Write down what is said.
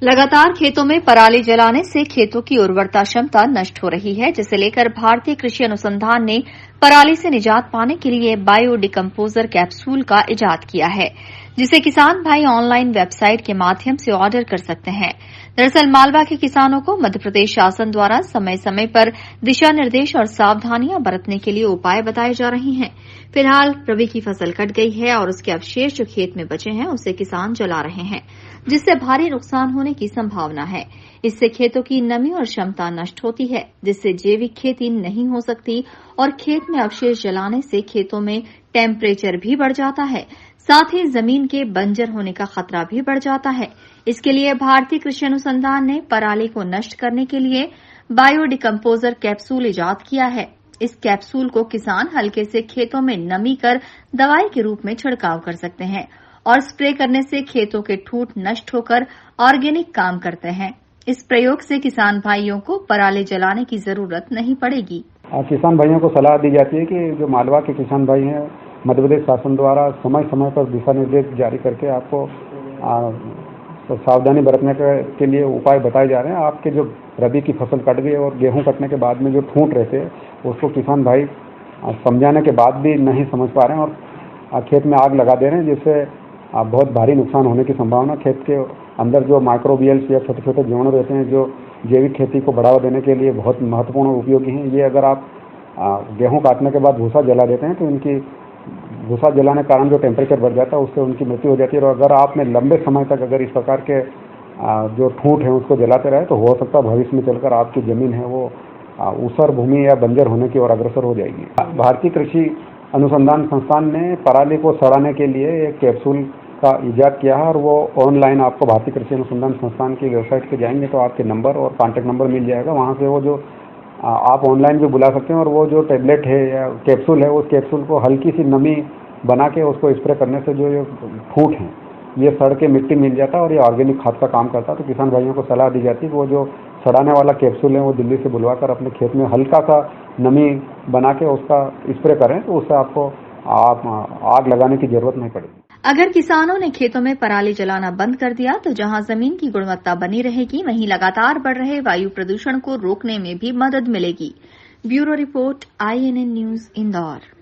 लगातार खेतों में पराली जलाने से खेतों की उर्वरता क्षमता नष्ट हो रही है, जिसे लेकर भारतीय कृषि अनुसंधान ने पराली से निजात पाने के लिए बायो डिकम्पोजर कैप्सूल का इजाद किया है, जिसे किसान भाई ऑनलाइन वेबसाइट के माध्यम से ऑर्डर कर सकते हैं। दरअसल मालवा के किसानों को मध्यप्रदेश शासन द्वारा समय समय पर दिशा निर्देश और सावधानियां बरतने के लिए उपाय बताए जा रहे हैं। फिलहाल रबी की फसल कट गई है और उसके अवशेष जो खेत में बचे हैं उसे किसान जला रहे हैं, जिससे भारी नुकसान होने की संभावना है। इससे खेतों की नमी और क्षमता नष्ट होती है, जिससे जैविक खेती नहीं हो सकती और खेत में अवशेष जलाने से खेतों में टेम्परेचर भी बढ़ जाता है, साथ ही जमीन के बंजर होने का खतरा भी बढ़ जाता है। इसके लिए भारतीय कृषि अनुसंधान ने पराली को नष्ट करने के लिए बायो डिकम्पोजर कैप्सूल इजाद किया है। इस कैप्सूल को किसान हल्के से खेतों में नमी कर दवाई के रूप में छिड़काव कर सकते हैं और स्प्रे करने से खेतों के ठूंठ नष्ट होकर ऑर्गेनिक काम करते हैं। इस प्रयोग से किसान भाइयों को पराली जलाने की जरूरत नहीं पड़ेगी। किसान भाइयों को सलाह दी जाती है कि जो मालवा के किसान भाई हैं, मध्य प्रदेश शासन द्वारा समय समय पर दिशा निर्देश जारी करके आपको सावधानी बरतने के लिए उपाय बताए जा रहे हैं। आपके जो रबी की फसल कट गई और गेहूं कटने के बाद में जो ठूंठ रहते हैं उसको किसान भाई समझाने के बाद भी नहीं समझ पा रहे हैं और खेत में आग लगा दे रहे हैं, जिससे बहुत भारी नुकसान होने की संभावना। खेत के अंदर जो माइक्रोबियल्स या छोटे छोटे जीवाणु रहते हैं जो जैविक खेती को बढ़ावा देने के लिए बहुत महत्वपूर्ण और उपयोगी हैं, ये अगर आप गेहूं काटने के बाद भूसा जला देते हैं तो इनकी भूसा जलाने के कारण जो टेम्परेचर बढ़ जाता है उससे उनकी मृत्यु हो जाती है। और अगर आपने लंबे समय तक अगर इस प्रकार के जो ठूंठ है उसको जलाते रहे तो हो सकता है भविष्य में चलकर आपकी जमीन है वो ऊसर भूमि या बंजर होने की ओर अग्रसर हो जाएगी। भारतीय कृषि अनुसंधान संस्थान ने पराली को सड़ाने के लिए एक कैप्सूल का इजाद किया है और वो ऑनलाइन आपको भारतीय कृषि अनुसंधान संस्थान की वेबसाइट पे जाएंगे तो आपके नंबर और कॉन्टैक्ट नंबर मिल जाएगा। वहाँ से वो जो आप ऑनलाइन भी बुला सकते हैं और वो जो टेबलेट है या कैप्सूल है उस कैप्सूल को हल्की सी नमी बना के उसको स्प्रे करने से जो ये ठूंठ हैं ये सड़ के मिट्टी मिल जाता है और ये ऑर्गेनिक खाद का काम करता है। तो किसान भाइयों को सलाह दी जाती है कि वो जो सड़ाने वाला कैप्सूल है वो दिल्ली से बुलवा कर अपने खेत में हल्का सा नमी बना के उसका स्प्रे करें तो उससे आपको आग लगाने की जरूरत नहीं पड़ेगी। अगर किसानों ने खेतों में पराली जलाना बंद कर दिया तो जहां जमीन की गुणवत्ता बनी रहेगी, वहीं लगातार बढ़ रहे वायु प्रदूषण को रोकने में भी मदद मिलेगी। Bureau report, INN news, Indore.